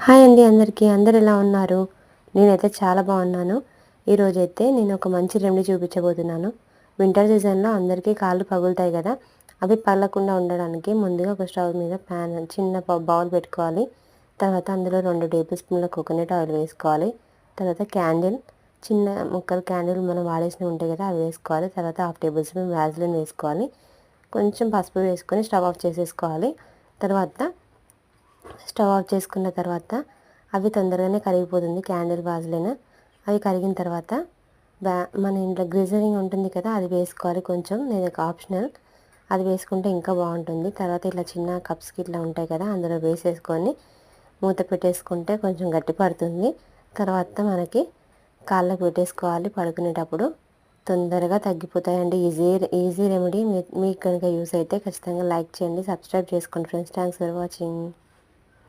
Hi అండి అందరికీ. అందరు ఎలా ఉన్నారు? నేనైతే చాలా బాగున్నాను. ఈరోజైతే నేను ఒక మంచి రెమెడీ చూపించబోతున్నాను. వింటర్ సీజన్లో అందరికీ కాళ్ళు పగులుతాయి కదా, అవి పగలకుండా ఉండడానికి ముందుగా ఒక స్టవ్ మీద చిన్న బౌల్ పెట్టుకోవాలి. తర్వాత అందులో 2 టేబుల్ స్పూన్ల కోకోనట్ ఆయిల్ వేసుకోవాలి. తర్వాత చిన్న ముక్కలు క్యాండిల్ మనం వాడేసినవి ఉంటాయి కదా, అవి వేసుకోవాలి. తర్వాత 1/2 టేబుల్ స్పూన్ వ్యాజిలిన్ వేసుకోవాలి. కొంచెం పసుపు వేసుకొని స్టవ్ ఆఫ్ చేసేసుకోవాలి. తర్వాత స్టవ్ ఆఫ్ చేసుకున్న తర్వాత అవి తొందరగానే కరిగిపోతుంది క్యాండిల్ వాజ్లిన్. అవి కరిగిన తర్వాత మన ఇంట్లో గ్లిజరింగ్ ఉంటుంది కదా, అది వేసుకోవాలి. కొంచెం నేను ఆప్షనల్, అది వేసుకుంటే ఇంకా బాగుంటుంది. తర్వాత ఇట్లా చిన్న కప్స్కి ఇట్లా ఉంటాయి కదా, అందులో వేసేసుకొని మూత పెట్టేసుకుంటే కొంచెం గట్టి పడుతుంది. తర్వాత మనకి కాళ్ళకు పెట్టేసుకోవాలి. పడుకునేటప్పుడు తొందరగా తగ్గిపోతాయండి. Easy remedy. మీకు కనుక యూస్ అయితే ఖచ్చితంగా లైక్ చేయండి, సబ్స్క్రైబ్ చేసుకోండి ఫ్రెండ్స్. Thanks for watching.